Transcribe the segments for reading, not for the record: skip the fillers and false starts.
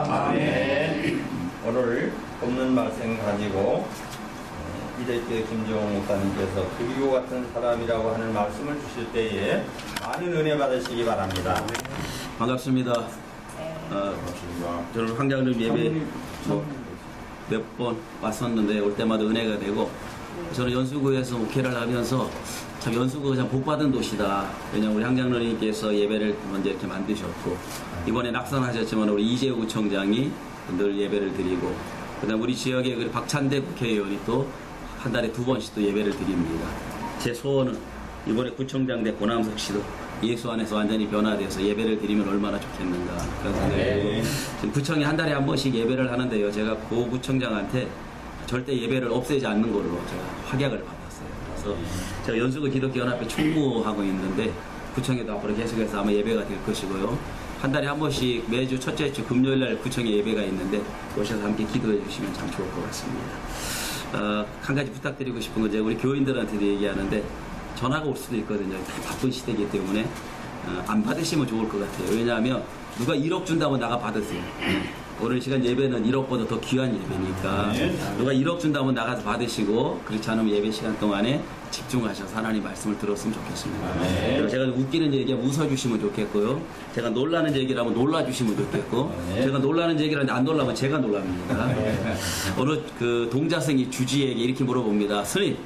아멘. 오늘 돕는 말씀 가지고 이대교회 김종호 목사님께서 그리고 같은 사람이라고 하는 말씀을 주실 때에 많은 은혜 받으시기 바랍니다. 반갑습니다. 저는 황장님 예배 몇 번 왔었는데 올 때마다 은혜가 되고, 저는 연수구에서 목회를 하면서 참 연수구가 참 복받은 도시다. 왜냐하면 우리 황장로님께서 예배를 먼저 이렇게 만드셨고, 이번에 낙선하셨지만 우리 이재우 구청장이 늘 예배를 드리고, 그다음 우리 지역에 그 박찬대 국회의원이 또 한 달에 2번씩 또 예배를 드립니다. 제 소원은 이번에 구청장 된 고남석 씨도 예수 안에서 완전히 변화돼서 예배를 드리면 얼마나 좋겠는가 그런 생각이 들고, 지금 구청이 한 달에 한 번씩 예배를 하는데요, 제가 고 구청장한테 절대 예배를 없애지 않는 걸로 제가 확약을 받았어요. 그래서 제가 연수구 기독교연합회 총무하고 있는데 구청에도 앞으로 계속해서 아마 예배가 될 것이고요, 한 달에 한 번씩 매주 첫째 주 금요일날 구청에 예배가 있는데 오셔서 함께 기도해 주시면 참 좋을 것 같습니다. 한 가지 부탁드리고 싶은 건 제가 우리 교인들한테도 얘기하는데, 전화가 올 수도 있거든요. 바쁜 시대이기 때문에 안 받으시면 좋을 것 같아요. 왜냐하면 누가 1억 준다고 나가 받으세요. 오늘 시간 예배는 1억보다 더 귀한 예배니까 누가 1억 준다면 나가서 받으시고, 그렇지 않으면 예배 시간 동안에 집중하셔서 하나님 말씀을 들었으면 좋겠습니다. 그리고 제가 웃기는 얘기하면 웃어주시면 좋겠고요, 제가 놀라는 얘기라면 놀라주시면 좋겠고, 제가 놀라는 얘기를 하는데 안 놀라면 제가 놀랍니다. 오늘 그 동자승이 주지에게 이렇게 물어봅니다. 스님,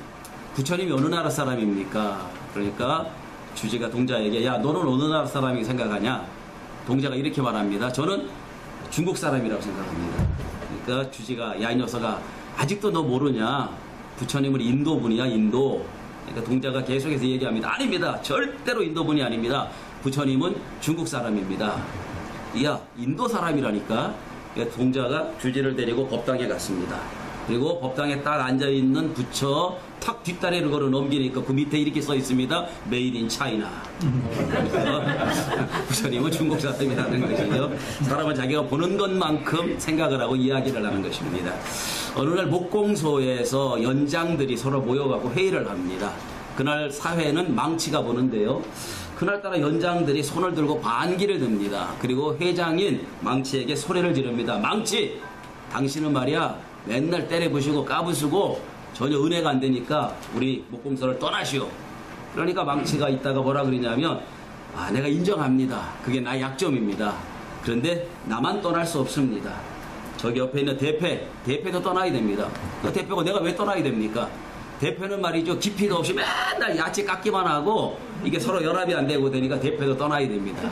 부처님이 어느 나라 사람입니까? 그러니까 주지가 동자에게, 야, 너는 어느 나라 사람이 생각하냐? 동자가 이렇게 말합니다. 저는 중국 사람이라고 생각합니다. 그러니까 주지가, 야, 이 녀석아, 아직도 너 모르냐? 부처님은 인도분이야, 인도. 그러니까 동자가 계속해서 얘기합니다. 아닙니다. 절대로 인도분이 아닙니다. 부처님은 중국 사람입니다. 야, 인도 사람이라니까. 그러니까 동자가 주지를 데리고 법당에 갔습니다. 그리고 법당에 딱 앉아있는 부처 탁 뒷다리를 걸어 넘기니까 그 밑에 이렇게 써 있습니다. Made in China. 부처님은 중국 사람이라는 것이죠. 사람은 자기가 보는 것만큼 생각을 하고 이야기를 하는 것입니다. 어느 날 목공소에서 연장들이 서로 모여가고 회의를 합니다. 그날 사회는 망치가 보는데요, 그날따라 연장들이 손을 들고 반기를 듭니다. 그리고 회장인 망치에게 소리를 지릅니다. 망치! 당신은 말이야, 맨날 때려부시고 까부수고 전혀 은혜가 안 되니까 우리 목공소를 떠나시오. 그러니까 망치가 있다가 뭐라 그러냐면, 아, 내가 인정합니다. 그게 나의 약점입니다. 그런데 나만 떠날 수 없습니다. 저기 옆에 있는 대표도 떠나야 됩니다. 그 대표가 내가 왜 떠나야 됩니까? 대표는 말이죠, 깊이도 없이 맨날 야채 깎기만 하고 이게 서로 연합이 안 되고 되니까 대표도 떠나야 됩니다.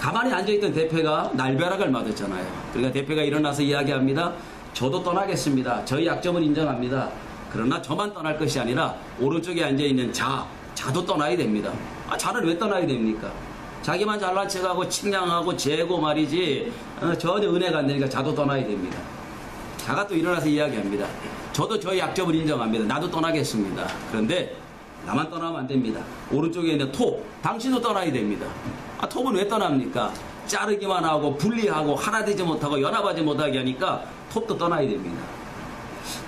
가만히 앉아있던 대표가 날벼락을 맞았잖아요. 그러니까 대표가 일어나서 이야기합니다. 저도 떠나겠습니다. 저희 약점을 인정합니다. 그러나 저만 떠날 것이 아니라 오른쪽에 앉아있는 자도 떠나야 됩니다. 아, 자는 왜 떠나야 됩니까? 자기만 잘난 척하고 측량하고 재고 말이지 전혀 은혜가 안 되니까 자도 떠나야 됩니다. 자가 또 일어나서 이야기합니다. 저도 저희 약점을 인정합니다. 나도 떠나겠습니다. 그런데 나만 떠나면 안 됩니다. 오른쪽에 있는 톱, 당신도 떠나야 됩니다. 아, 톱은 왜 떠납니까? 자르기만 하고 분리하고 하나 되지 못하고 연합하지 못하게 하니까 톱도 떠나야 됩니다.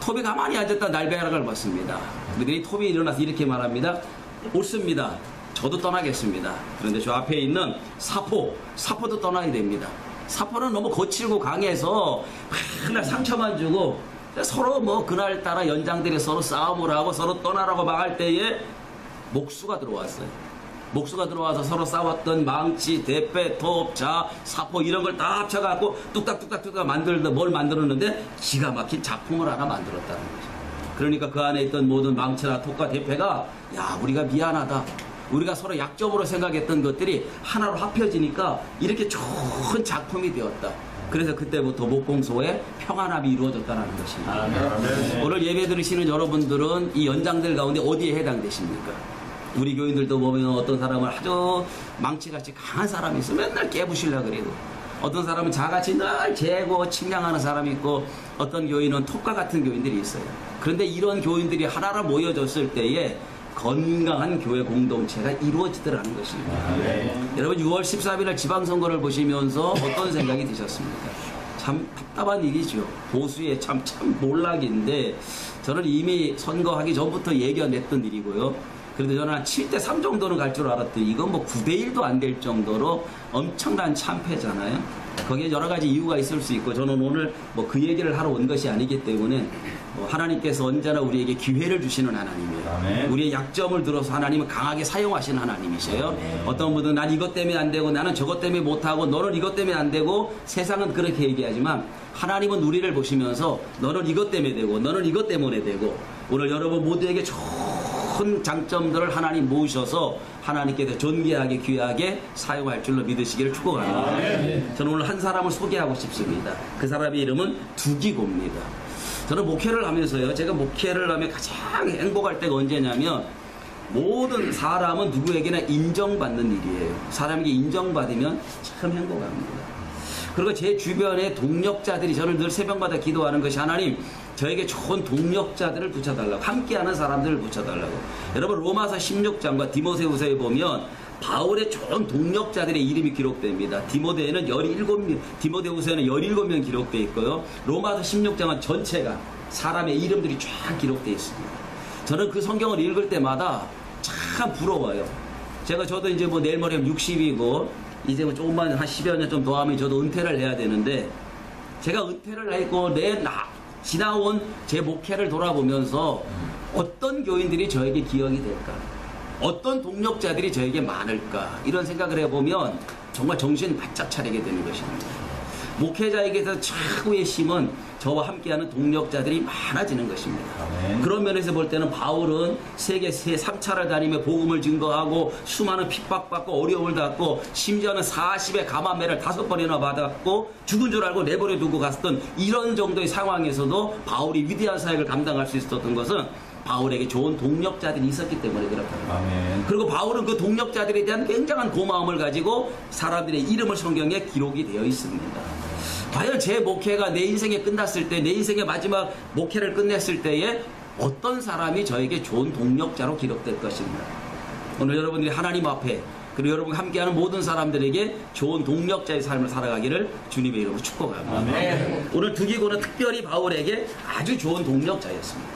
톱이 가만히 앉았다 날벼락을 맞습니다. 그들이 톱이 일어나서 이렇게 말합니다. 옳습니다. 저도 떠나겠습니다. 그런데 저 앞에 있는 사포도 떠나야 됩니다. 사포는 너무 거칠고 강해서 맨날 상처만 주고 서로 뭐 그날따라 연장들이 서로 싸움을 하고 서로 떠나라고 막할 때에 목수가 들어왔어요. 목수가 들어와서 서로 싸웠던 망치, 대패, 톱, 사포 이런 걸 다 합쳐갖고 뚝딱뚝딱 뭘 만들었는데 기가 막힌 작품을 하나 만들었다는 거죠. 그러니까 그 안에 있던 모든 망치나 톱과 대패가, 야, 우리가 미안하다. 우리가 서로 약점으로 생각했던 것들이 하나로 합혀지니까 이렇게 좋은 작품이 되었다. 그래서 그때부터 목공소에 평안함이 이루어졌다는 것입니다. 아멘. 오늘 예배 들으시는 여러분들은 이 연장들 가운데 어디에 해당되십니까? 우리 교인들도 보면 어떤 사람은 아주 망치같이 강한 사람이 있어 맨날 깨부시려고 그래도, 어떤 사람은 자같이 늘 재고 측량하는 사람이 있고, 어떤 교인은 톱과 같은 교인들이 있어요. 그런데 이런 교인들이 하나로 모여졌을 때에 건강한 교회 공동체가 이루어지더라는 것입니다. 여러분 6월 13일 지방선거를 보시면서 어떤 생각이 드셨습니까? 참 답답한 일이죠. 보수의 참 몰락인데, 저는 이미 선거하기 전부터 예견했던 일이고요. 그래도 저는 한 7대3 정도는 갈 줄 알았더니 이건 뭐 9대1도 안 될 정도로 엄청난 참패잖아요. 거기에 여러 가지 이유가 있을 수 있고 저는 오늘 뭐 그 얘기를 하러 온 것이 아니기 때문에 하나님께서 언제나 우리에게 기회를 주시는 하나님이에요. 아멘. 우리의 약점을 들어서 하나님은 강하게 사용하시는 하나님이세요. 아멘. 어떤 분은 난 이것 때문에 안 되고 나는 저것 때문에 못하고 너는 이것 때문에 안 되고 세상은 그렇게 얘기하지만 하나님은 우리를 보시면서 너는 이것 때문에 되고 너는 이것 때문에 되고 오늘 여러분 모두에게 좋은 장점들을 하나님 모으셔서 하나님께서 존귀하게 귀하게 사용할 줄로 믿으시기를 축복합니다. 저는 오늘 한 사람을 소개하고 싶습니다. 그 사람의 이름은 두기고입니다. 저는 목회를 하면서요, 제가 목회를 하면 가장 행복할 때가 언제냐면 모든 사람은 누구에게나 인정받는 일이에요. 사람에게 인정받으면 참 행복합니다. 그리고 제 주변의 동력자들이 저는 늘 새벽마다 기도하는 것이 하나님 저에게 좋은 동력자들을 붙여달라고, 함께하는 사람들을 붙여달라고. 여러분 로마서 16장과 디모데후서에 보면 바울의 좋은 동력자들의 이름이 기록됩니다. 디모데후서에는 17명 기록되어 있고요. 로마서 16장은 전체가 사람의 이름들이 쫙 기록되어 있습니다. 저는 그 성경을 읽을 때마다 참 부러워요. 저도 이제 뭐 내일 모레면 60이고 이제 뭐 조금만 한 10여 년 좀 더 하면 저도 은퇴를 해야 되는데 제가 은퇴를 했고 지나온 제 목회를 돌아보면서 어떤 교인들이 저에게 기억이 될까? 어떤 동력자들이 저에게 많을까? 이런 생각을 해보면 정말 정신 바짝 차리게 되는 것입니다. 목회자에게서 최고의 힘은 저와 함께하는 동력자들이 많아지는 것입니다. 아멘. 그런 면에서 볼 때는 바울은 세계 3차를 다니며 복음을 증거하고 수많은 핍박받고 어려움을 받고 심지어는 40의 감암매를 5번이나 받았고 죽은 줄 알고 내버려 두고 갔던 이런 정도의 상황에서도 바울이 위대한 사역을 감당할 수 있었던 것은 바울에게 좋은 동력자들이 있었기 때문에 그렇답니다. 아멘. 그리고 바울은 그 동력자들에 대한 굉장한 고마움을 가지고 사람들의 이름을 성경에 기록이 되어 있습니다. 과연 제 목회가 내 인생에 끝났을 때, 내 인생의 마지막 목회를 끝냈을 때에 어떤 사람이 저에게 좋은 동력자로 기록될 것인가? 오늘 여러분들이 하나님 앞에 그리고 여러분과 함께하는 모든 사람들에게 좋은 동력자의 삶을 살아가기를 주님의 이름으로 축복합니다. 아멘. 오늘 두기고는 특별히 바울에게 아주 좋은 동력자였습니다.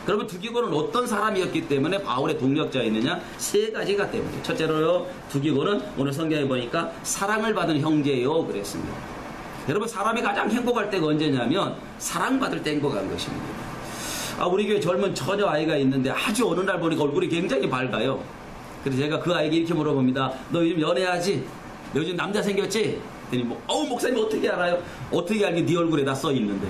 그러면 두기고는 어떤 사람이었기 때문에 바울의 동력자였느냐? 3가지가 때문에. 첫째로요, 두기고는 오늘 성경에 보니까 사랑을 받은 형제요 그랬습니다. 여러분 사람이 가장 행복할 때가 언제냐면 사랑받을 때 행복한 것입니다. 우리 교회 젊은 처녀 아이가 있는데 아주 어느 날 보니까 얼굴이 굉장히 밝아요. 그래서 제가 그 아이에게 이렇게 물어봅니다. 너 요즘 연애하지? 너 요즘 남자 생겼지? 목사님 어떻게 알아요? 어떻게 알게 네 얼굴에 다 써 있는데.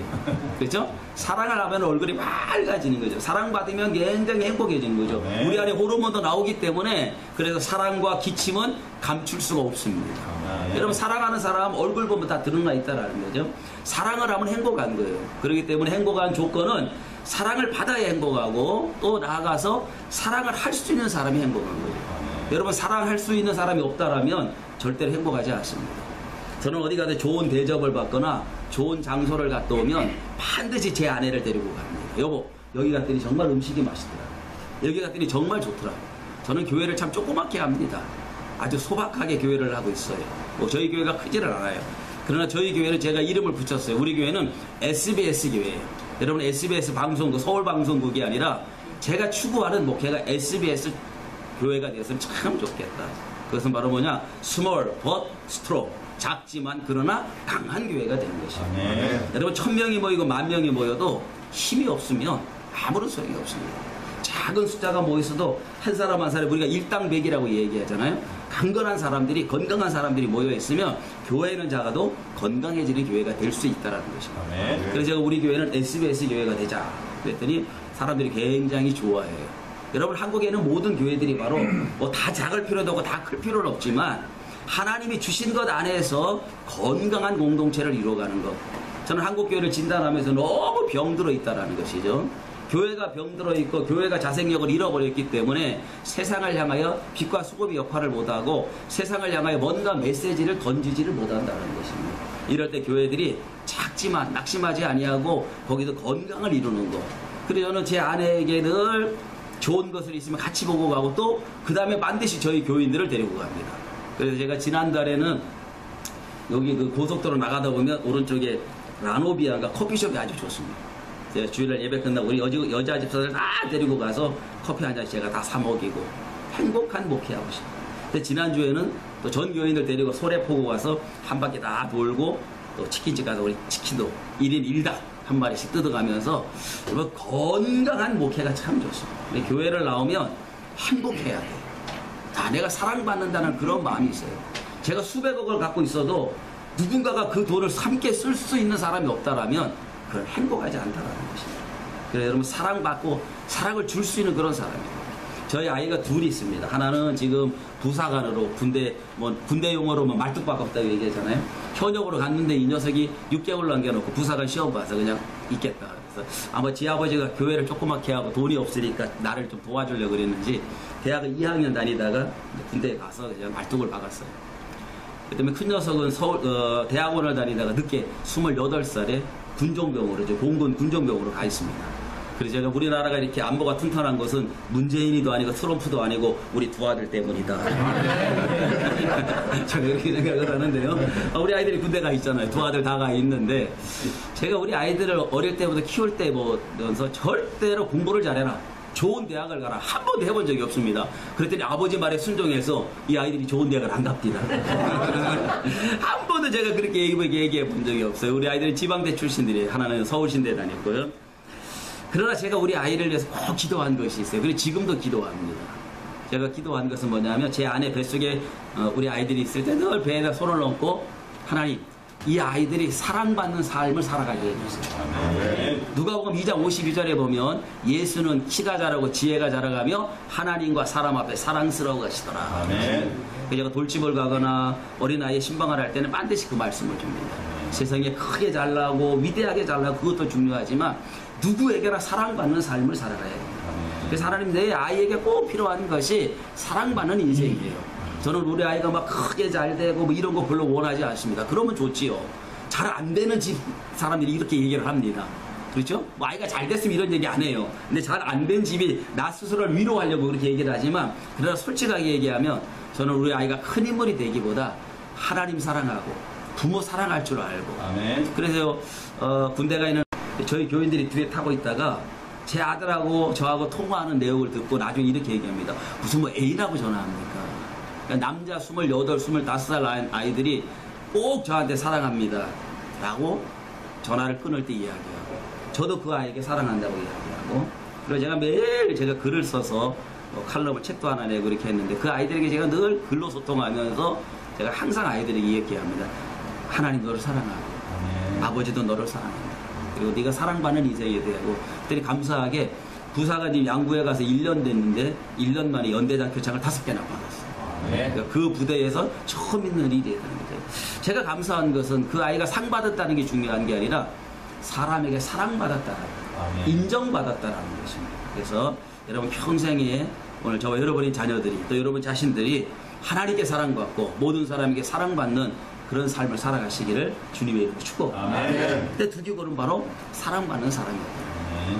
그렇죠? 사랑을 하면 얼굴이 밝아지는 거죠. 사랑받으면 굉장히 행복해지는 거죠. 네. 우리 안에 호르몬도 나오기 때문에 그래서 사랑과 기침은 감출 수가 없습니다. 네. 여러분 사랑하는 사람 얼굴 보면 다 드러나 있다라는 거죠. 사랑을 하면 행복한 거예요. 그렇기 때문에 행복한 조건은 사랑을 받아야 행복하고 또 나아가서 사랑을 할 수 있는 사람이 행복한 거예요. 여러분 사랑할 수 있는 사람이 없다라면 절대로 행복하지 않습니다. 저는 어디 가서 좋은 대접을 받거나 좋은 장소를 갔다 오면 반드시 제 아내를 데리고 갑니다. 여보 여기 갔더니 정말 음식이 맛있더라. 여기 갔더니 정말 좋더라. 저는 교회를 참 조그맣게 합니다. 아주 소박하게 교회를 하고 있어요. 저희 교회가 크지를 않아요. 그러나 저희 교회는 제가 이름을 붙였어요. 우리 교회는 SBS 교회예요. 여러분 SBS 방송국, 서울 방송국이 아니라 제가 추구하는 목회가 SBS 교회가 되었으면 참 좋겠다. 그것은 바로 뭐냐? Small but strong. 작지만 그러나 강한 교회가 되는 것입니다. 네. 여러분 1000명이 모이고 10,000명이 모여도 힘이 없으면 아무런 소용이 없습니다. 작은 숫자가 모여서도 한 사람 한 사람 우리가 일당백이라고 얘기하잖아요. 강건한 사람들이 건강한 사람들이 모여 있으면 교회는 작아도 건강해지는 교회가 될 수 있다는 것입니다. 네. 그래서 제가 우리 교회는 SBS 교회가 되자 그랬더니 사람들이 굉장히 좋아해요. 여러분 한국에는 모든 교회들이 바로 뭐 다 작을 필요도 없고 다 클 필요는 없지만 하나님이 주신 것 안에서 건강한 공동체를 이루어가는 것. 저는 한국교회를 진단하면서 너무 병들어 있다는 것이죠. 교회가 병들어 있고 교회가 자생력을 잃어버렸기 때문에 세상을 향하여 빛과 소금의 역할을 못하고 세상을 향하여 뭔가 메시지를 던지지를 못한다는 것입니다. 이럴 때 교회들이 작지만 낙심하지 아니하고 거기서 건강을 이루는 것. 그래서 저는 제 아내에게 늘 좋은 것을 있으면 같이 보고 가고 또 그 다음에 반드시 저희 교인들을 데리고 갑니다. 그래서 제가 지난달에는 여기 그 고속도로 나가다 보면 오른쪽에 라노비아가 커피숍이 아주 좋습니다. 제가 주일날 예배 끝나고 우리 여자 집사들 다 데리고 가서 커피 한 잔씩 제가 다 사 먹이고 행복한 목회하고 싶어요. 근데 지난주에는 또 전 교인들 데리고 소래포구 가서 한 바퀴 다 돌고 또 치킨집 가서 우리 치킨도 1인 1닭 한 마리씩 뜯어가면서 건강한 목회가 참 좋습니다. 근데 교회를 나오면 행복해야 돼요. 내가 사랑받는다는 그런 마음이 있어요. 제가 수백억을 갖고 있어도 누군가가 그 돈을 함께 쓸 수 있는 사람이 없다라면 그건 행복하지 않다라는 것입니다. 그래서 여러분 사랑받고 사랑을 줄 수 있는 그런 사람이에요. 저희 아이가 둘이 있습니다. 하나는 지금 부사관으로 군대 용어로 말뚝밖에 없다고 얘기하잖아요. 현역으로 갔는데 이 녀석이 6개월 남겨놓고 부사관 시험 봐서 그냥 있겠다. 그래서 아마 지 아버지가 교회를 조그맣게 하고 돈이 없으니까 나를 좀 도와주려고 그랬는지 대학을 2학년 다니다가 군대에 가서 그냥 말뚝을 박았어요. 그다음에 큰 녀석은 대학원을 다니다가 늦게 28살에 군종병으로 공군 군종병으로 가 있습니다. 그래서 제가 우리나라가 이렇게 안보가 튼튼한 것은 문재인이도 아니고 트럼프도 아니고 우리 두 아들 때문이다. 제가 그렇게 생각을 하는데요. 우리 아이들이 군대 가 있잖아요. 두 아들 다 가 있는데 제가 우리 아이들을 어릴 때부터 키울 때 보면서 절대로 공부를 잘해라. 좋은 대학을 가라. 한 번도 해본 적이 없습니다. 그랬더니 아버지 말에 순종해서 이 아이들이 좋은 대학을 안 갑니다. 한 번도 제가 그렇게 얘기해 본 적이 없어요. 우리 아이들은 지방대 출신들이에요. 하나는 서울신대 다녔고요. 그러나 제가 우리 아이를 위해서 꼭 기도한 것이 있어요. 그리고 지금도 기도합니다. 제가 기도한 것은 뭐냐면 제 아내 뱃속에 우리 아이들이 있을 때 늘 배에다 손을 얹고 하나님 이 아이들이 사랑받는 삶을 살아가게 해주세요. 누가복음 2장 52절에 보면 예수는 키가 자라고 지혜가 자라가며 하나님과 사람 앞에 사랑스러워하시더라. 아멘. 제가 돌집을 가거나 어린아이의 신방을 할 때는 반드시 그 말씀을 줍니다. 세상에 크게 잘나고 위대하게 잘나고 그것도 중요하지만 누구에게나 사랑받는 삶을 살아가야 됩니다. 그래서 하나님 내 아이에게 꼭 필요한 것이 사랑받는 인생이에요. 저는 우리 아이가 막 크게 잘 되고 뭐 이런 거 별로 원하지 않습니다. 그러면 좋지요. 잘 안 되는 집 사람들이 이렇게 얘기를 합니다. 그렇죠? 뭐 아이가 잘 됐으면 이런 얘기 안 해요. 근데 잘 안 된 집이 나 스스로를 위로하려고 그렇게 얘기를 하지만 그러나 솔직하게 얘기하면 저는 우리 아이가 큰 인물이 되기보다 하나님 사랑하고 부모 사랑할 줄 알고 아멘. 그래서 군대 가 있는 저희 교인들이 뒤에 타고 있다가 제 아들하고 저하고 통화하는 내용을 듣고 나중에 이렇게 얘기합니다. 무슨 뭐 A라고 전화합니까? 그러니까 남자 28, 25살 아이들이 꼭 저한테 사랑합니다 라고 전화를 끊을 때 이야기하고 저도 그 아이에게 사랑한다고 이야기하고 그리고 제가 매일 제가 글을 써서 칼럼을 책도 하나 내고 이렇게 했는데 그 아이들에게 제가 늘 글로 소통하면서 제가 항상 아이들에게 얘기합니다. 하나님 너를 사랑하고 아버지도 너를 사랑한다. 그리고 네가 사랑받는 인생이 되고 그랬더니 감사하게 부사관님 양구에 가서 1년 됐는데 1년 만에 연대장 표창을 5개나 받았어요. 그러니까 그 부대에서 처음 있는 일이 되는 거죠. 제가 감사한 것은 그 아이가 상 받았다는 게 중요한 게 아니라 사람에게 사랑받았다는 인정받았다는 것입니다. 그래서 여러분 평생에 오늘 저와 여러분의 자녀들이 또 여러분 자신들이 하나님께 사랑받고 모든 사람에게 사랑받는 그런 삶을 살아가시기를 주님의 이름으로 축복합니다. 근데 두기고는 바로 사랑받는 사람입니다.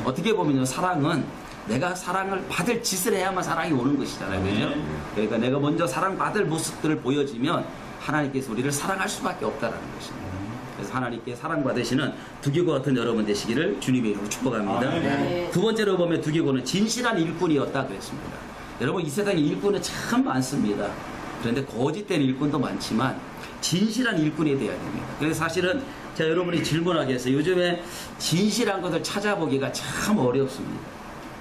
어떻게 보면요, 사랑은 내가 사랑을 받을 짓을 해야만 사랑이 오는 것이잖아요. 그죠? 그러니까 내가 먼저 사랑받을 모습들을 보여주면 하나님께서 우리를 사랑할 수밖에 없다는 것입니다. 그래서 하나님께 사랑받으시는 두기고 같은 여러분 되시기를 주님의 이름으로 축복합니다. 두 번째로 보면 두기고는 진실한 일꾼이었다 그랬습니다. 여러분 이 세상에 일꾼은 참 많습니다. 그런데 거짓된 일꾼도 많지만 진실한 일꾼이 되어야 됩니다. 그래서 사실은 제가 여러분이 질문하게 해서 요즘에 진실한 것을 찾아보기가 참 어렵습니다.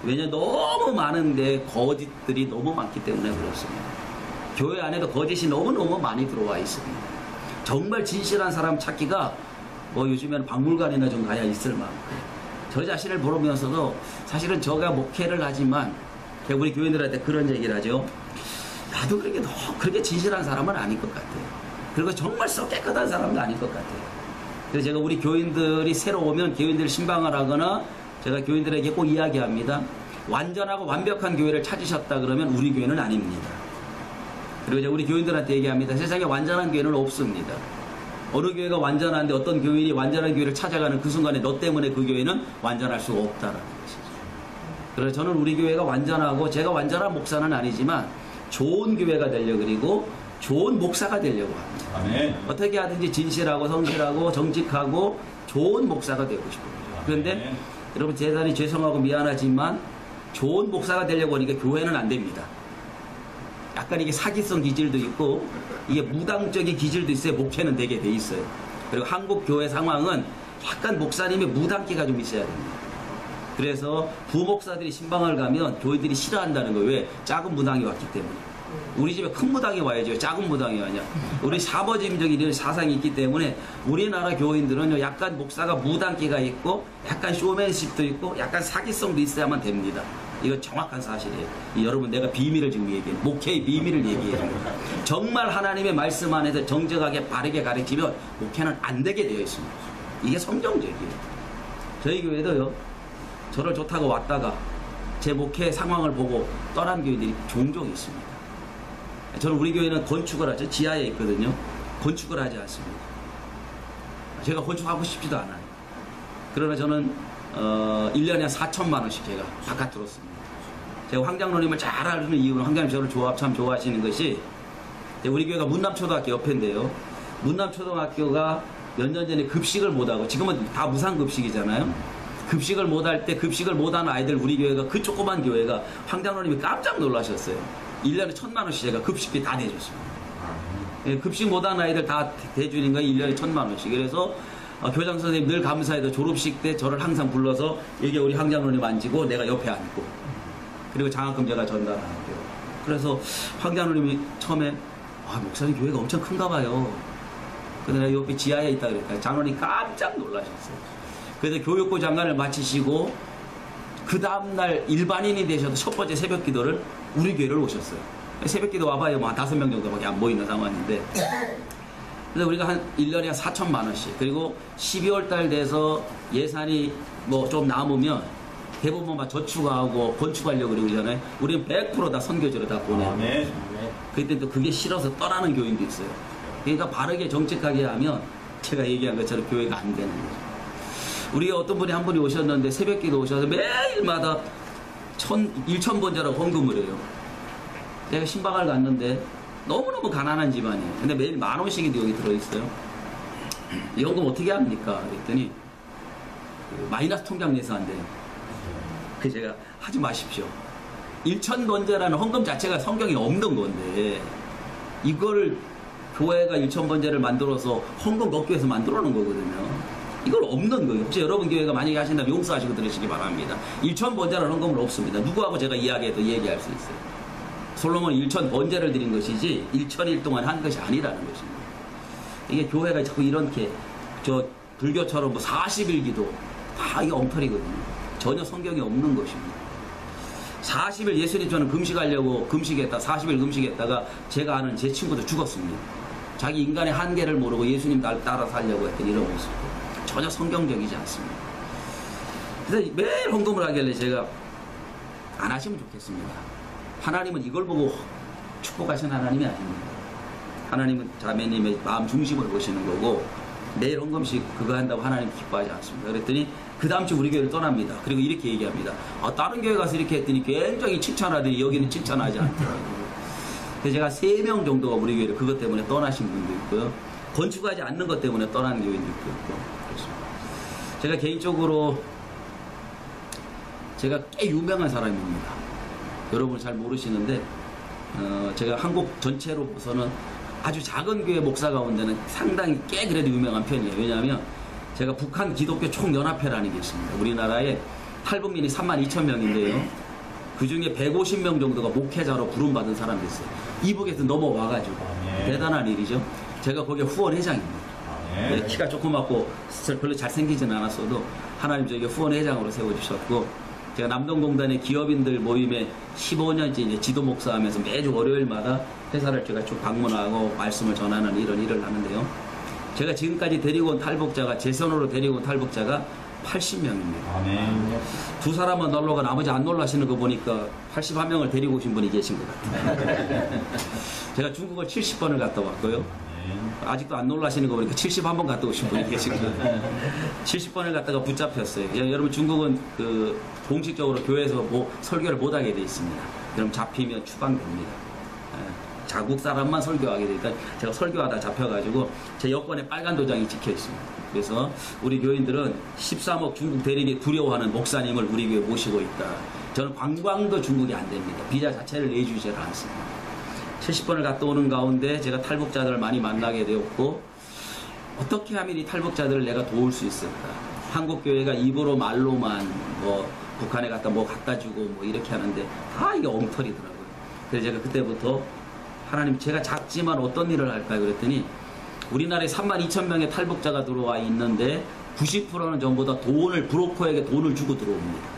왜냐하면 너무 많은데 거짓들이 너무 많기 때문에 그렇습니다. 교회 안에도 거짓이 너무너무 많이 들어와 있습니다. 정말 진실한 사람 찾기가 뭐 요즘에는 박물관이나 좀 가야 있을 만큼 저 자신을 보면서도 사실은 제가 목회를 하지만 우리 교인들한테 그런 얘기를 하죠. 나도 그렇게 진실한 사람은 아닌 것 같아요. 그리고 정말 썩 깨끗한 사람도 아닌 것 같아요. 그래서 제가 우리 교인들이 새로 오면 교인들 신방을 하거나 제가 교인들에게 꼭 이야기합니다. 완전하고 완벽한 교회를 찾으셨다 그러면 우리 교회는 아닙니다. 그리고 이제 우리 교인들한테 얘기합니다. 세상에 완전한 교회는 없습니다. 어느 교회가 완전한데 어떤 교인이 완전한 교회를 찾아가는 그 순간에 너 때문에 그 교회는 완전할 수가 없다라는 것이죠. 그래서 저는 우리 교회가 완전하고 제가 완전한 목사는 아니지만 좋은 교회가 되려고 그리고 좋은 목사가 되려고 합니다. 아멘. 어떻게 하든지 진실하고 성실하고 정직하고 좋은 목사가 되고 싶어요. 그런데 여러분 대단히 죄송하고 미안하지만 좋은 목사가 되려고 하니까 교회는 안 됩니다. 약간 이게 사기성 기질도 있고 이게 무당적인 기질도 있어요. 목회는 되게 돼 있어요. 그리고 한국 교회 상황은 약간 목사님의 무당기가 좀 있어야 됩니다. 그래서 부목사들이 신방을 가면 교회들이 싫어한다는 거예요. 왜? 작은 무당이 왔기 때문에. 우리 집에 큰 무당이 와야죠. 작은 무당이 와냐. 우리 샤머즘적인 이런 사상이 있기 때문에 우리나라 교인들은 약간 목사가 무당기가 있고 약간 쇼맨십도 있고 약간 사기성도 있어야만 됩니다. 이건 정확한 사실이에요. 여러분, 내가 비밀을 지금 얘기해요. 목회의 비밀을 얘기해요. 정말 하나님의 말씀 안에서 정직하게 바르게 가르치면 목회는 안 되게 되어 있습니다. 이게 성경적이에요. 저희 교회도요, 저를 좋다고 왔다가 제 목회 상황을 보고 떠난 교회들이 종종 있습니다. 저는 우리 교회는 건축을 하죠. 지하에 있거든요. 건축을 하지 않습니다. 제가 건축하고 싶지도 않아요. 그러나 저는 1년에 4천만 원씩 제가 바깥 들었습니다. 제가 황장로님을 잘 알는 이유는 황장님 저를 참 좋아하시는 것이, 우리 교회가 문남초등학교 옆인데요. 문남초등학교가 몇 년 전에 급식을 못하고, 지금은 다 무상급식이잖아요. 급식을 못할 때 급식을 못하는 아이들, 우리 교회가, 그 조그만 교회가 황장로님이 깜짝 놀라셨어요. 1년에 1,000만 원씩 제가 급식비 다 내줬습니다. 급식 못하는 아이들 다 대주는 거예요. 1년에 1,000만 원씩. 그래서 교장 선생님 늘 감사해도 졸업식 때 저를 항상 불러서 이게 우리 황장로님 앉히고 내가 옆에 앉고, 그리고 장학금 제가 전달하는 거예요. 그래서 황장로님이 처음에 목사님 교회가 엄청 큰가 봐요. 근데 내가 옆에 지하에 있다 그랬다. 장로님 깜짝 놀라셨어요. 그래서 교육부 장관을 마치시고 그 다음날 일반인이 되셔도 첫 번째 새벽 기도를 우리 교회를 오셨어요. 새벽 기도 와봐요. 뭐 한 5명 정도밖에 안 보이는 상황인데. 그래서 우리가 한 1년에 4천만 원씩, 그리고 12월 달 돼서 예산이 뭐 좀 남으면 대부분 막 저축하고 건축하려고 그러잖아요. 우리는 100% 다 선교지로 다 보내요. 그때 또 그게 싫어서 떠나는 교인도 있어요. 그러니까 바르게 정직하게 하면 제가 얘기한 것처럼 교회가 안 되는 거죠. 우리가 어떤 분이 한 분이 오셨는데 새벽 기도 오셔서 매일마다 1,000번자라고 헌금을 해요. 제가 신방을 갔는데 너무너무 가난한 집안이에요. 근데 매일 10,000원씩이 여기 들어있어요. 이 헌금 어떻게 합니까? 그랬더니 마이너스 통장 내서 안 돼요. 그래서 제가 하지 마십시오. 1,000번제라는 헌금 자체가 성경에 없는 건데 이걸 교회가 1,000번제를 만들어서 헌금 넣기 위해서 만들어 놓은 거거든요. 이걸 없는 거예요. 혹시 여러분 교회가 만약에 하신다면 용서하시고 들으시기 바랍니다. 1,000번제라는 헌금은 없습니다. 누구하고 제가 이야기해도 얘기할 수 있어요. 솔로몬이 1,000번제를 드린 것이지 1,000일 동안 한 것이 아니라는 것입니다. 이게 교회가 자꾸 이렇게 불교처럼 뭐 40일 기도 다 이게 엉터리거든요. 전혀 성경이 없는 것입니다. 40일 예수님 저는 금식하려고 금식했다. 40일 금식했다가 제가 아는 제 친구도 죽었습니다. 자기 인간의 한계를 모르고 예수님 따라 살려고 했던 이런 모습. 전혀 성경적이지 않습니다. 그래서 매일 헌금을 하길래 제가 안 하시면 좋겠습니다. 하나님은 이걸 보고 축복하신 하나님이 아닙니다. 하나님은 자매님의 마음 중심을 보시는 거고 매일 헌금씩 그거 한다고 하나님 기뻐하지 않습니다. 그랬더니 그 다음 주 우리 교회를 떠납니다. 그리고 이렇게 얘기합니다. 다른 교회 가서 이렇게 했더니 굉장히 칭찬하더니 여기는 칭찬하지 않더라고요. 그래서 제가 3명 정도가 우리 교회를 그것 때문에 떠나신 분도 있고요. 건축하지 않는 것 때문에 떠나는 교인도 있고 그렇습니다. 제가 개인적으로 제가 꽤 유명한 사람입니다. 여러분 잘 모르시는데 제가 한국 전체로 보서는 아주 작은 교회 목사 가운데는 상당히 꽤 그래도 유명한 편이에요. 왜냐하면 제가 북한 기독교 총연합회라는 게 있습니다. 우리나라에 탈북민이 32,000명인데요. 그 중에 150명 정도가 목회자로 부름받은 사람이 있어요. 이북에서 넘어와가지고 대단한 일이죠. 제가 거기에 후원회장입니다. 네, 키가 조그맣고 별로 잘생기진 않았어도 하나님 저에게 후원회장으로 세워주셨고 제가 남동공단의 기업인들 모임에 15년째 이제 지도 목사하면서 매주 월요일마다 회사를 제가 쭉 방문하고 말씀을 전하는 이런 일을 하는데요. 제가 지금까지 데리고 온 탈북자가 제 손으로 데리고 온 탈북자가 80명입니다. 두 사람은 놀러가 나머지 안 놀라시는 거 보니까 81명을 데리고 오신 분이 계신 것 같아요. 제가 중국을 70번을 갔다 왔고요. 아직도 안 놀라시는 거 보니까 71번 갔다 오신 분이 계신 것 같아요. 70번을 갔다가 붙잡혔어요. 여러분 중국은 공식적으로 교회에서 설교를 못하게 돼 있습니다. 그럼 잡히면 추방됩니다. 자국 사람만 설교하게 되니까 제가 설교하다 잡혀가지고 제 여권에 빨간 도장이 찍혀 있습니다. 그래서 우리 교인들은 13억 중국 대륙이 두려워하는 목사님을 우리 교회에 모시고 있다. 저는 관광도 중국이 안 됩니다. 비자 자체를 내주지 않습니다. 70번을 갔다 오는 가운데 제가 탈북자들을 많이 만나게 되었고, 어떻게 하면 이 탈북자들을 내가 도울 수 있을까? 한국교회가 입으로 말로만 뭐 북한에 갔다 뭐 갖다 주고 뭐 이렇게 하는데 다 이게 엉터리더라고요. 그래서 제가 그때부터 하나님, 제가 작지만 어떤 일을 할까요? 그랬더니 우리나라에 32,000명의 탈북자가 들어와 있는데 90%는 전부 다 브로커에게 돈을 주고 들어옵니다.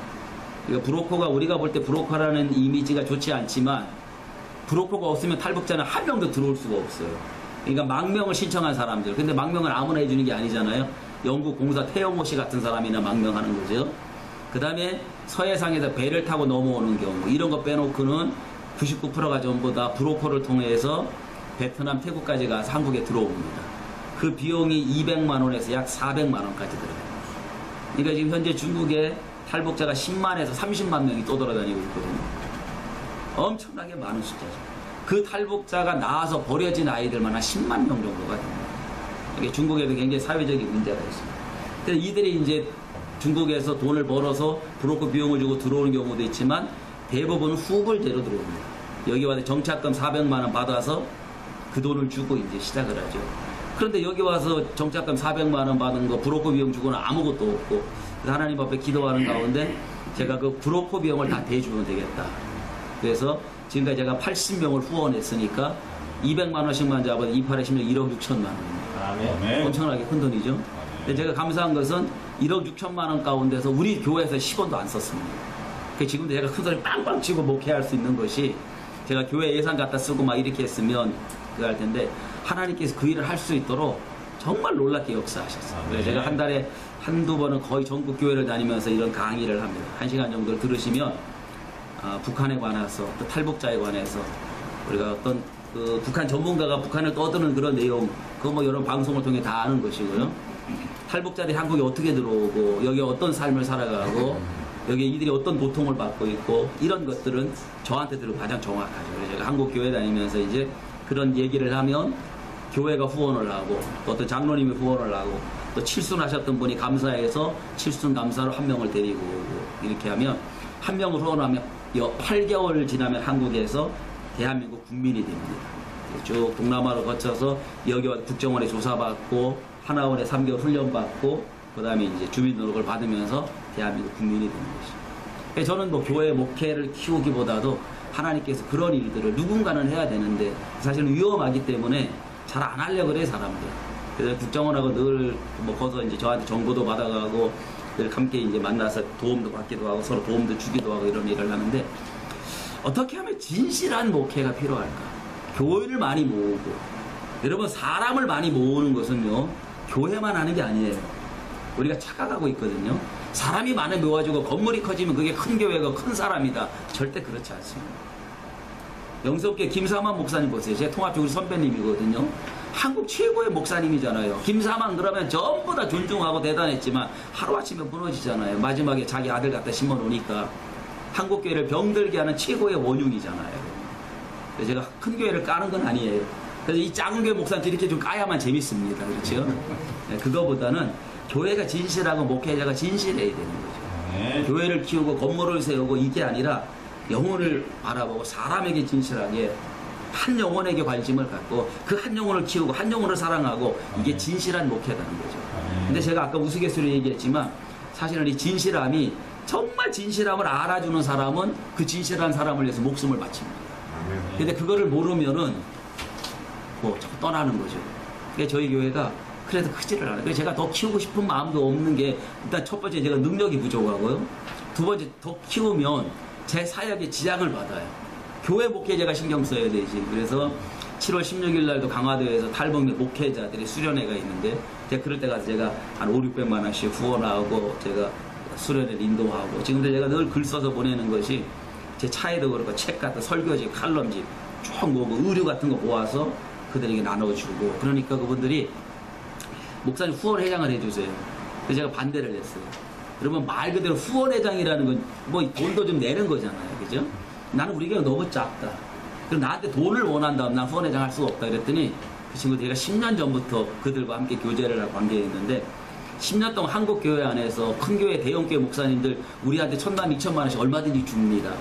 그러니까 브로커가, 우리가 볼 때 브로커라는 이미지가 좋지 않지만 브로커가 없으면 탈북자는 한 명도 들어올 수가 없어요. 그러니까 망명을 신청한 사람들. 근데 망명을 아무나 해주는 게 아니잖아요. 영국 공사 태영호 씨 같은 사람이나 망명하는 거죠. 그 다음에 서해상에서 배를 타고 넘어오는 경우, 이런 거 빼놓고는 99%가 전부 다 브로커를 통해서 베트남, 태국까지 가서 한국에 들어옵니다. 그 비용이 200만 원에서 약 400만 원까지 들어가요. 그러니까 지금 현재 중국에 탈북자가 10만에서 30만 명이 떠돌아다니고 있거든요. 엄청나게 많은 숫자죠. 그 탈북자가 나와서 버려진 아이들만 한 10만 명 정도가 됩니다. 이게 중국에도 굉장히 사회적인 문제가 있습니다. 그래서 이들이 이제 중국에서 돈을 벌어서 브로커 비용을 주고 들어오는 경우도 있지만 대부분 후불제로 들어옵니다. 여기 와서 정착금 400만 원 받아서 그 돈을 주고 이제 시작을 하죠. 그런데 여기 와서 정착금 400만 원 받은 거 브로커 비용 주고는 아무것도 없고, 하나님 앞에 기도하는 가운데 제가 그 브로커 비용을 다 대주면 되겠다. 그래서 지금까지 제가 80명을 후원했으니까 200만 원씩만 잡아도 28에 10년 1억 6천만 원입니다. 아멘. 엄청나게 큰 돈이죠. 근데 제가 감사한 것은 1억 6천만 원 가운데서 우리 교회에서 10원도 안 썼습니다. 지금도 제가 큰 소리 빵빵 치고 목회할 수 있는 것이, 제가 교회 예산 갖다 쓰고 막 이렇게 했으면 그거 할 텐데 하나님께서 그 일을 할 수 있도록 정말 놀랍게 역사하셨어요. 그래서 제가 한 달에 한두 번은 거의 전국 교회를 다니면서 이런 강의를 합니다. 1시간 정도를 들으시면 북한에 관해서, 또 탈북자에 관해서 우리가 어떤 그 북한 전문가가 북한을 떠드는 그런 내용, 그거 뭐 이런 방송을 통해 다 아는 것이고요. 탈북자들이 한국에 어떻게 들어오고 여기 어떤 삶을 살아가고 여기 이들이 어떤 고통을 받고 있고, 이런 것들은 저한테 들은 가장 정확하죠. 그래서 제가 한국 교회 다니면서 이제 그런 얘기를 하면 교회가 후원을 하고, 또 어떤 장로님이 후원을 하고, 또 칠순하셨던 분이 감사해서 칠순 감사로 한 명을 데리고 오고, 이렇게 하면 한 명을 후원하면 8개월 지나면 한국에서 대한민국 국민이 됩니다. 쭉 동남아로 거쳐서 여기 와 국정원에 조사받고 하나원에 3개월 훈련받고 그 다음에 이제 주민등록을 받으면서 대한민국 국민이 되는 것이죠. 저는 뭐 교회 목회를 키우기보다도 하나님께서 그런 일들을 누군가는 해야 되는데 사실은 위험하기 때문에 잘 안 하려고 그래, 사람들. 그래서 국정원하고 늘 뭐 거기서 이제 저한테 정보도 받아가고 늘 함께 이제 만나서 도움도 받기도 하고 서로 도움도 주기도 하고 이런 일을 하는데, 어떻게 하면 진실한 목회가 필요할까? 교회를 많이 모으고, 여러분 사람을 많이 모으는 것은요 교회만 하는 게 아니에요. 우리가 착각하고 있거든요. 사람이 많이 모아지고 건물이 커지면 그게 큰 교회가 큰 사람이다. 절대 그렇지 않습니다. 영성교회 김사만 목사님 보세요. 제 통합교 우리 선배님이거든요. 한국 최고의 목사님이잖아요. 김사만 그러면 전부 다 존중하고 대단했지만 하루아침에 무너지잖아요. 마지막에 자기 아들 갖다 심어놓으니까. 한국교회를 병들게 하는 최고의 원흉이잖아요. 그래서 제가 큰 교회를 까는 건 아니에요. 그래서 이 작은 교회 목사님들 이렇게 좀 까야만 재밌습니다. 그렇죠? 네, 그거보다는 교회가 진실하고 목회자가 진실해야 되는 거죠. 교회를 키우고 건물을 세우고 이게 아니라 영혼을 바라보고 사람에게 진실하게 한 영혼에게 관심을 갖고 그 한 영혼을 키우고 한 영혼을 사랑하고, 이게 진실한 목회라는 거죠. 근데 제가 아까 우스갯소리 얘기했지만 사실은 이 진실함이, 정말 진실함을 알아주는 사람은 그 진실한 사람을 위해서 목숨을 바칩니다. 근데 그거를 모르면은 뭐 자꾸 떠나는 거죠. 그러니까 저희 교회가 그래도 크지를 않아요. 그래서 제가 더 키우고 싶은 마음도 없는 게, 일단 첫 번째 제가 능력이 부족하고요. 두 번째, 더 키우면 제 사역에 지장을 받아요. 교회 목회자가 신경 써야 되지. 그래서 7월 16일 날도 강화도에서 탈북민 목회자들이 수련회가 있는데, 제가 그럴 때 가서 제가 한 5, 600만 원씩 후원하고 제가 수련회를 인도하고, 지금도 제가 늘 글 써서 보내는 것이 제 차에도 그렇고 책 같은 설교집, 칼럼집 쭉 모으고 의류 같은 거 모아서 그들에게 나눠주고, 그러니까 그분들이 목사님 후원회장을 해주세요. 그래서 제가 반대를 했어요. 그러면 말 그대로 후원회장이라는 건 뭐 돈도 좀 내는 거잖아요. 그죠? 나는 우리 교회가 너무 작다. 그럼 나한테 돈을 원한다면 난 후원회장 할 수가 없다 그랬더니, 그 친구들이 제가 10년 전부터 그들과 함께 교제를 하고 관계했는데, 10년 동안 한국 교회 안에서 큰 교회, 대형 교회 목사님들 우리한테 1,000만, 2,000만 원씩 얼마든지 줍니다.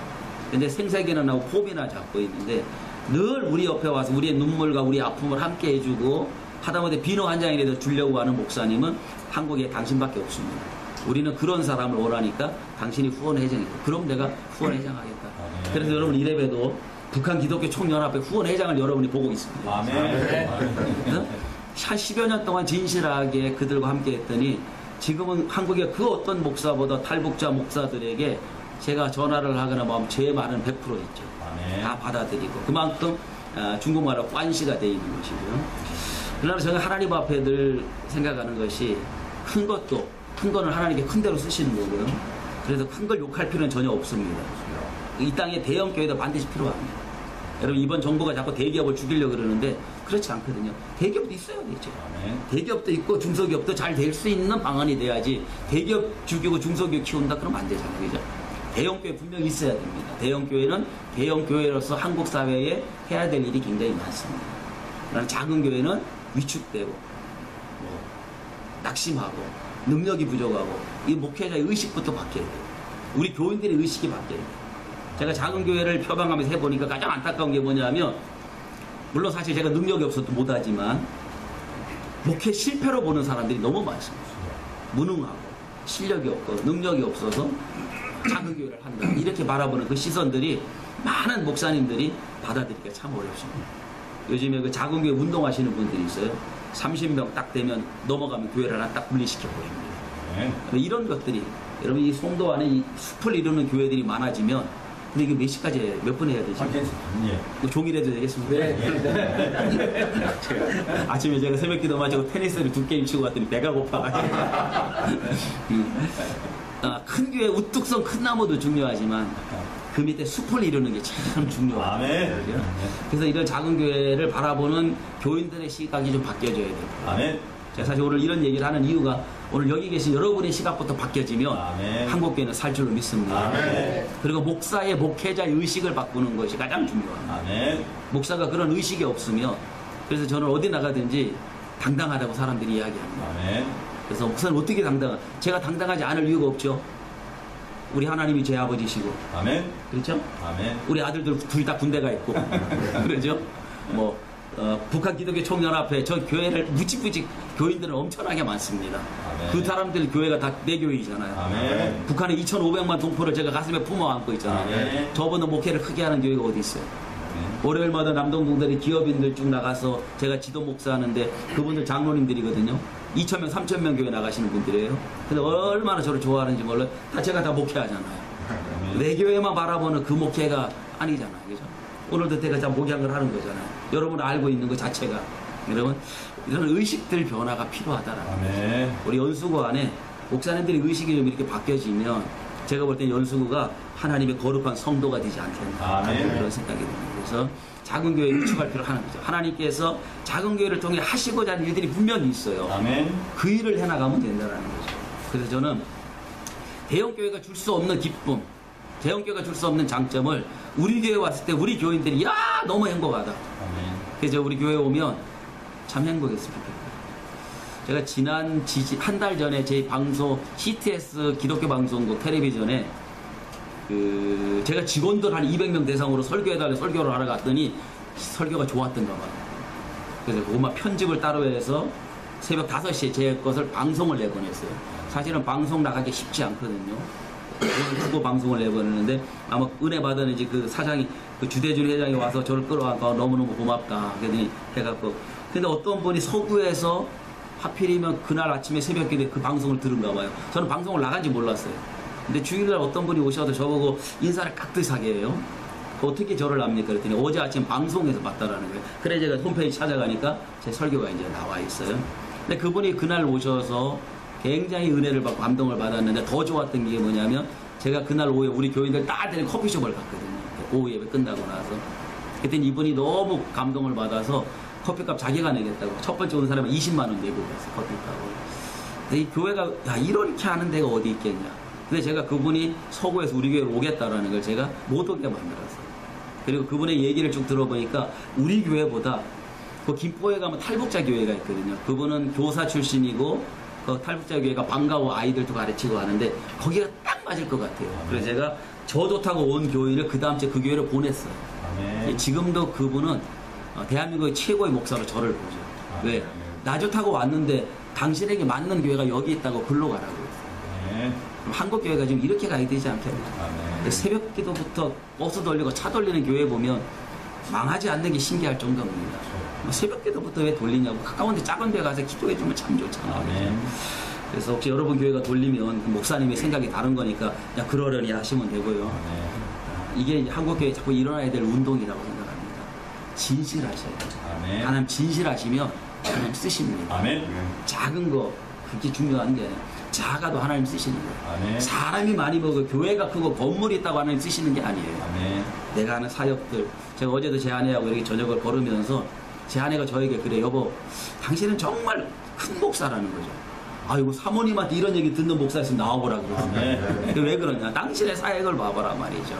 근데 생색이나 나고 포비나 잡고 있는데, 늘 우리 옆에 와서 우리의 눈물과 우리의 아픔을 함께 해주고 하다못해 비누 한 장이라도 주려고 하는 목사님은 한국에 당신밖에 없습니다. 우리는 그런 사람을 원하니까 당신이 후원회장이고 그럼 내가 후원회장하겠다. 그래서 여러분 이래봬도 북한 기독교 총연합회 후원회장을 여러분이 보고 있습니다. 아멘. 한 10여 년 동안 진실하게 그들과 함께 했더니 지금은 한국의 그 어떤 목사보다 탈북자 목사들에게 제가 전화를 하거나 뭐 제 말은 100% 있죠. 다 받아들이고 그만큼 중국말로 관시가 되어 있는 것이고요. 그러나 저는 하나님 앞에 늘 생각하는 것이 큰 거는 하나님께 큰 대로 쓰시는 거고요. 그래서 큰 걸 욕할 필요는 전혀 없습니다. 이 땅에 대형 교회도 반드시 필요합니다. 여러분 이번 정부가 자꾸 대기업을 죽이려고 그러는데 그렇지 않거든요. 대기업도 있어야 되죠. 대기업도 있고 중소기업도 잘 될 수 있는 방안이 돼야지 대기업 죽이고 중소기업 키운다 그러면 안 되잖아요. 그죠? 대형교회 분명히 있어야 됩니다. 대형교회는 대형교회로서 한국 사회에 해야 될 일이 굉장히 많습니다. 그러나 작은 교회는 위축되고 낙심하고 능력이 부족하고 이 목회자의 의식부터 바뀌어야 돼요. 우리 교인들의 의식이 바뀌어야 돼요. 제가 작은 교회를 표방하면서 해보니까 가장 안타까운 게 뭐냐면 물론 사실 제가 능력이 없어도 못하지만 목회 실패로 보는 사람들이 너무 많습니다. 무능하고 실력이 없고 능력이 없어서 작은 교회를 한다 이렇게 바라보는 그 시선들이 많은 목사님들이 받아들이기가 참 어렵습니다. 요즘에 그 작은 교회 운동하시는 분들이 있어요. 30명 딱 되면 넘어가면 교회를 하나 딱 분리시켜 버립니다. 이런 것들이 여러분 이 송도 안에 이 숲을 이루는 교회들이 많아지면 근데 이게 몇 시까지 몇 분 해야 되지? 예. 종일 해도 되겠습니까? 네. 아침에 제가 새벽 기도 마치고 테니스를 2게임 치고 갔더니 배가 고파가지고 큰 교회 우뚝 선 큰 나무도 중요하지만 그 밑에 숲을 이루는 게 참 중요합니다. 그래서 이런 작은 교회를 바라보는 교인들의 시각이 좀 바뀌어져야 돼요. 아멘. 제가 사실 오늘 이런 얘기를 하는 이유가 오늘 여기 계신 여러분의 시각부터 바뀌어지면 한국교회는 살 줄로 믿습니다. 아멘. 그리고 목사의 목회자의 의식을 바꾸는 것이 가장 중요합니다. 아멘. 목사가 그런 의식이 없으면 그래서 저는 어디 나가든지 당당하다고 사람들이 이야기합니다. 아멘. 그래서 목사는 어떻게 제가 당당하지 않을 이유가 없죠. 우리 하나님이 제 아버지시고 아멘. 그렇죠? 아멘. 우리 아들들 둘 다 군대가 있고 그렇죠? 북한 기독교 총연합회 저 교회를 무지무지 교인들은 엄청나게 많습니다. 아멘. 그 사람들 교회가 다 내 교회이잖아요. 아멘. 북한에 2,500만 동포를 제가 가슴에 품어 안고 있잖아요. 아멘. 저보다 목회를 크게 하는 교회가 어디 있어요? 월요일마다 남동동들이 기업인들 쭉 나가서 제가 지도 목사하는데 그분들 장로님들이거든요. 2,000명, 3,000명 교회 나가시는 분들이에요. 근데 얼마나 저를 좋아하는지 몰라요. 제가 다 목회하잖아요. 내 교회만 바라보는 그 목회가 아니잖아요. 그죠? 오늘도 제가 다 목양을 하는 거잖아요. 여러분 알고 있는 것 자체가. 여러분, 이런 의식들 변화가 필요하다라는 거죠. 우리 연수구 안에 목사님들의 의식이 좀 이렇게 바뀌어지면 제가 볼 땐 연수구가 하나님의 거룩한 성도가 되지 않겠나 하는 그런 생각이 듭니다. 그래서 작은 교회에 위축할 필요가 하는 거죠. 하나님께서 작은 교회를 통해 하시고자 하는 일들이 분명히 있어요. 아멘. 그 일을 해나가면 된다는 거죠. 그래서 저는 대형교회가 줄 수 없는 기쁨, 대형교회가 줄 수 없는 장점을 우리 교회에 왔을 때 우리 교인들이 야 너무 행복하다. 아멘. 그래서 우리 교회 오면 참 행복했습니다. 제가 지난 한 달 전에 제 방송 CTS 기독교 방송국 텔레비전에 제가 직원들 한 200명 대상으로 설교해달래 설교를 하러 갔더니 설교가 좋았던가 봐요. 그래서 그것만 편집을 따로 해서 새벽 5시에 제 것을 방송을 내보냈어요. 사실은 방송 나가기 쉽지 않거든요. 돈을 주고 방송을 내보내는데 아마 은혜 받은 이제 그 사장이 그 주대준 회장이 와서 저를 끌어와서 너무너무 고맙다. 그랬더니 해갖고 근데 어떤 분이 서구에서 하필이면 그날 아침에 새벽 기도에 그 방송을 들은가 봐요. 저는 방송을 나간지 몰랐어요. 근데 주일날 어떤 분이 오셔서 저보고 인사를 깍듯하게 해요. 어떻게 저를 압니까? 그랬더니 어제 아침 방송에서 봤다라는 거예요. 그래 제가 홈페이지 찾아가니까 제 설교가 이제 나와 있어요. 근데 그분이 그날 오셔서 굉장히 은혜를 받고 감동을 받았는데 더 좋았던 게 뭐냐면 제가 그날 오후에 우리 교인들 다 데리고 커피숍을 갔거든요. 오후 예배 끝나고 나서. 그랬더니 이분이 너무 감동을 받아서 커피값 자기가 내겠다고. 첫 번째 온 사람은 20만 원 내고 갔어, 커피값을. 근데 이 교회가, 야, 이렇게 하는 데가 어디 있겠냐. 근데 제가 그분이 서구에서 우리 교회로 오겠다라는 걸 제가 못 오게 만들었어요. 그리고 그분의 얘기를 쭉 들어보니까 우리 교회보다 그 김포에 가면 탈북자 교회가 있거든요. 그분은 교사 출신이고 그 탈북자 교회가 방과후 아이들도 가르치고 하는데 거기가 딱 맞을 것 같아요. 그래서 제가 저 좋다고 온 교인을 그 다음 주에 그 교회로 보냈어요. 아멘. 지금도 그분은 대한민국의 최고의 목사로 저를 보죠. 아멘. 왜? 나 좋다고 왔는데 당신에게 맞는 교회가 여기 있다고 글로 가라고 했어요. 아멘. 그럼 한국 교회가 지금 이렇게 가야 되지 않겠나? 아멘. 새벽 기도부터 버스 돌리고 차 돌리는 교회 보면 망하지 않는 게 신기할 정도입니다. 새벽 기도부터 왜 돌리냐고. 가까운데 작은 데 가서 기도해 주면 참 좋잖아요. 아멘. 그래서 혹시 여러분 교회가 돌리면 그 목사님의 생각이 다른 거니까 그냥 그러려니 하시면 되고요. 아멘. 이게 한국 교회에 자꾸 일어나야 될 운동이라고 생각합니다. 진실하셔야 돼요. 아멘. 하나님 진실하시면 하나님 쓰십니다. 아멘. 작은 거 그렇게 중요한 게 작아도 하나님 쓰시는 거예요. 아멘. 사람이 많이 먹어 교회가 크고 건물이 있다고 하나님 쓰시는 게 아니에요. 아멘. 내가 하는 사역들, 제가 어제도 제 아내하고 이렇게 저녁을 걸으면서 제 아내가 저에게 그래, 여보 당신은 정말 큰 목사라는 거죠. 아이고 사모님한테 이런 얘기 듣는 목사 있으면 나와보라 그러거든요. 네. 왜 그러냐, 당신의 사역을 봐봐라 말이죠.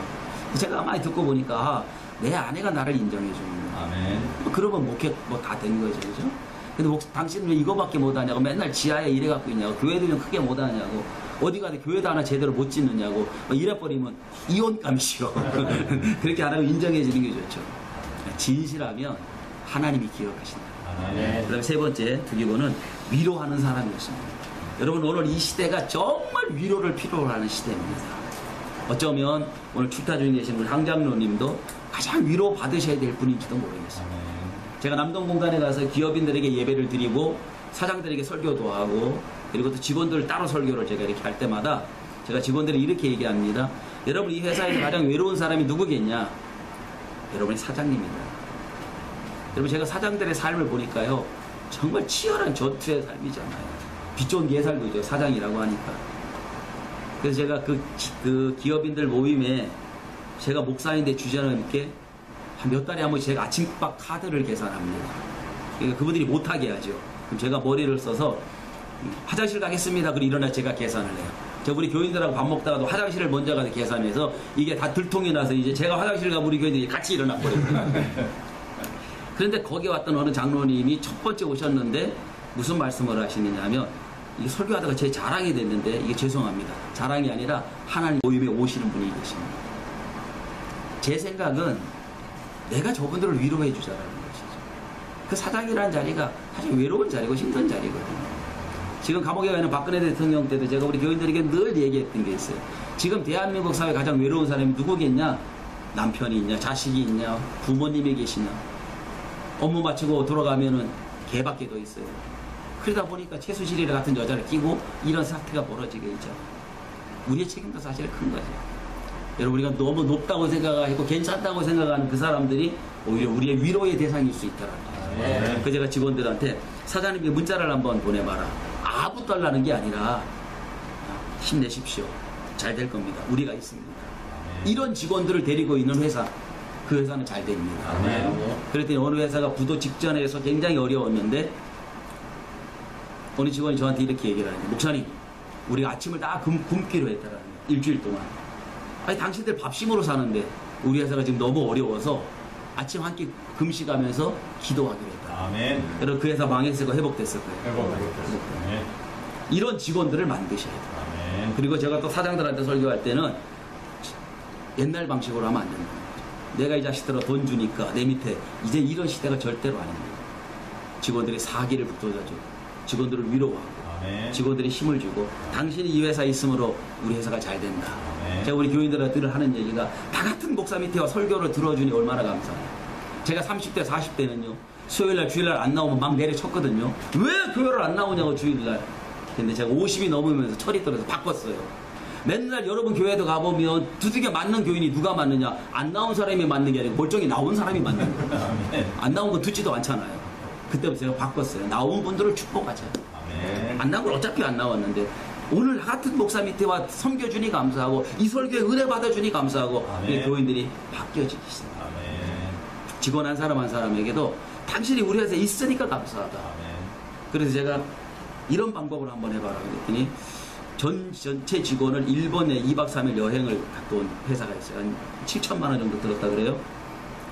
제가 많이 듣고 보니까 내 아내가 나를 인정해 주는 거예요. 아멘. 그러면 목회 뭐 다 된 거죠, 그죠? 근데 당신은 왜 이거밖에 못하냐고, 맨날 지하에 이래 갖고 있냐고, 교회도 좀 크게 못하냐고, 어디 가도 교회도 하나 제대로 못 짓느냐고, 이래버리면 이혼감이시오. 그렇게 안 하고 인정해 주는 게 좋죠. 진실하면 하나님이 기억하신다. 아멘. 그다음에 세 번째 두기고는 위로하는 사람이었습니다. 여러분 오늘 이 시대가 정말 위로를 필요로 하는 시대입니다. 어쩌면 오늘 출타 중에 계신 우리 황장로님도 가장 위로 받으셔야 될 분인지도 모르겠습니다. 아멘. 제가 남동공단에 가서 기업인들에게 예배를 드리고 사장들에게 설교도 하고 그리고 또 직원들 따로 설교를 제가 이렇게 할 때마다 제가 직원들이 이렇게 얘기합니다. 여러분 이 회사에서 가장 외로운 사람이 누구겠냐? 여러분이 사장님입니다. 여러분 제가 사장들의 삶을 보니까요 정말 치열한 전투의 삶이잖아요. 빛 좋은 게 살고 있죠, 사장이라고 하니까. 그래서 제가 그 기업인들 모임에 제가 목사인데 주장님께 한 몇 달에 한 번씩 제가 아침밥 카드를 계산합니다. 그러니까 그분들이 못하게 하죠. 그럼 제가 머리를 써서 화장실 가겠습니다. 그리고 일어나 제가 계산을 해요. 저 우리 교인들하고 밥 먹다가도 화장실을 먼저 가서 계산해서 이게 다 들통이 나서 이제 제가 화장실 가면 우리 교인들이 같이 일어나 버립니다. 그런데 거기 왔던 어느 장로님이 첫 번째 오셨는데 무슨 말씀을 하시느냐 하면 이게 설교하다가 제 자랑이 됐는데 이게 죄송합니다. 자랑이 아니라 하나님 모임에 오시는 분이 계십니다. 제 생각은 내가 저분들을 위로해 주자라는 것이죠. 그 사장이라는 자리가 사실 외로운 자리고 힘든 자리거든요. 지금 감옥에 가 있는 박근혜 대통령 때도 제가 우리 교인들에게 늘 얘기했던 게 있어요. 지금 대한민국 사회 가장 외로운 사람이 누구겠냐? 남편이 있냐? 자식이 있냐? 부모님이 계시냐? 업무 마치고 돌아가면은 개밖에 더 있어요. 그러다 보니까 최수실이라 같은 여자를 끼고 이런 사태가 벌어지게 있죠. 우리의 책임도 사실 큰 거죠. 여러분 우리가 너무 높다고 생각하고 괜찮다고 생각하는 그 사람들이 오히려 우리의 위로의 대상일 수 있다라는 거죠. 그 제가 직원들한테 사장님께 문자를 한번 보내봐라. 아부 떨라는 게 아니라 힘내십시오. 잘 될 겁니다. 우리가 있습니다. 이런 직원들을 데리고 있는 회사, 그 회사는 잘 됩니다. 그랬더니 어느 회사가 부도 직전에서 굉장히 어려웠는데 어느 직원이 저한테 이렇게 얘기를 하는데, 목사님 우리가 아침을 다 굶기로 했다라는 거예요. 일주일 동안. 아니 당신들 밥심으로 사는데 우리 회사가 지금 너무 어려워서 아침 한 끼 금식하면서 기도하기로 했다. 아멘. 여러분 그 회사 망했을 거 회복됐을 거예요. 아멘. 이런 직원들을 만드셔야 돼요. 아멘. 그리고 제가 또 사장들한테 설교할 때는 옛날 방식으로 하면 안 된다. 내가 이 자식들아 돈 주니까 내 밑에 이제 이런 시대가 절대로 아닙니다. 직원들이 사기를 북돋아줘. 직원들을 위로하고 아멘. 직원들이 힘을 주고 당신이 이 회사에 있으므로 우리 회사가 잘 된다. 아멘. 제가 우리 교인들한테 하는 얘기가 다 같은 목사 밑에 와 설교를 들어주니 얼마나 감사해요. 제가 30대 40대는요 수요일날 주일날 안 나오면 막 내려쳤거든요. 왜 교회를 안 나오냐고 주일날. 근데 제가 50이 넘으면서 철이 떨어서 바꿨어요. 맨날 여러분 교회도 가보면 두들겨 맞는 교인이 누가 맞느냐, 안 나온 사람이 맞는 게 아니고 멀쩡히 나온 사람이 맞는 거예요. 아멘. 안 나온 거 듣지도 않잖아요. 그때부터 제가 바꿨어요. 나온 분들을 축복하자. 아멘. 안 나온 걸 어차피 안 나왔는데 오늘 같은 목사 밑에 와 섬겨주니 감사하고 이 설교에 은혜 받아주니 감사하고 우리 교인들이 바뀌어지기 시작합니다. 아멘. 직원 한 사람 한 사람에게도 당신이 우리 회사에 있으니까 감사하다. 아멘. 그래서 제가 이런 방법을 한번 해봐라 그랬더니 전체 직원을 일본에 2박 3일 여행을 갔다 온 회사가 있어요. 한 7천만 원 정도 들었다 그래요.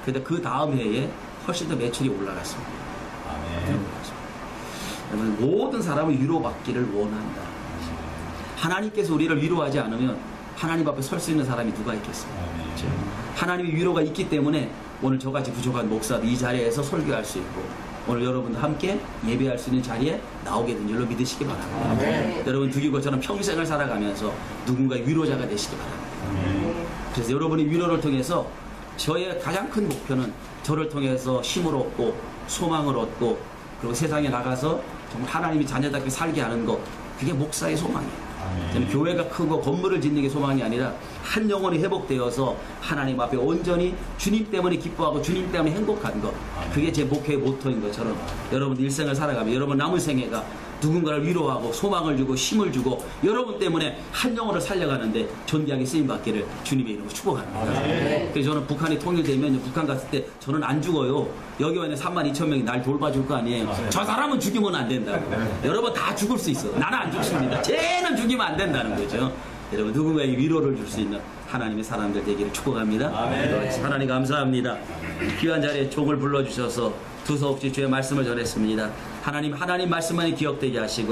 근데 그 다음 해에 훨씬 더 매출이 올라갔습니다. 아멘. 여러분 모든 사람을 위로받기를 원한다. 하나님께서 우리를 위로하지 않으면 하나님 앞에 설 수 있는 사람이 누가 있겠습니까? 아멘. 그렇죠? 하나님의 위로가 있기 때문에 오늘 저같이 부족한 목사도 이 자리에서 설교할 수 있고 오늘 여러분도 함께 예배할 수 있는 자리에 나오게 된 줄로 믿으시기 바랍니다. 여러분 두기 것처럼 평생을 살아가면서 누군가의 위로자가 되시기 바랍니다. 그래서 여러분의 위로를 통해서 저의 가장 큰 목표는 저를 통해서 힘을 얻고 소망을 얻고 그리고 세상에 나가서 정말 하나님이 자녀답게 살게 하는 것, 그게 목사의 소망이에요. 저는 교회가 크고 건물을 짓는 게 소망이 아니라 한 영혼이 회복되어서 하나님 앞에 온전히 주님 때문에 기뻐하고 주님 때문에 행복한 것, 그게 제 목회의 모토인 것처럼 여러분 일생을 살아가면 여러분 남은 생애가 누군가를 위로하고 소망을 주고 힘을 주고 여러분 때문에 한 영혼을 살려가는데 존귀하게 쓰임받기를 주님의 이름으로 축복합니다. 그래서 저는 북한이 통일되면 북한 갔을 때 저는 안 죽어요. 여기 와 있는 32,000명이 날 돌봐줄 거 아니에요. 저 사람은 죽이면 안 된다고. 여러분 다 죽을 수 있어. 나는 안 죽습니다. 쟤는 죽이면 안 된다는 거죠. 여러분 누군가에게 위로를 줄 수 있는 하나님의 사람들 되기를 축복합니다. 하나님 감사합니다. 귀한 자리에 종을 불러주셔서 두서없이 주의 말씀을 전했습니다. 하나님 말씀만이 기억되게 하시고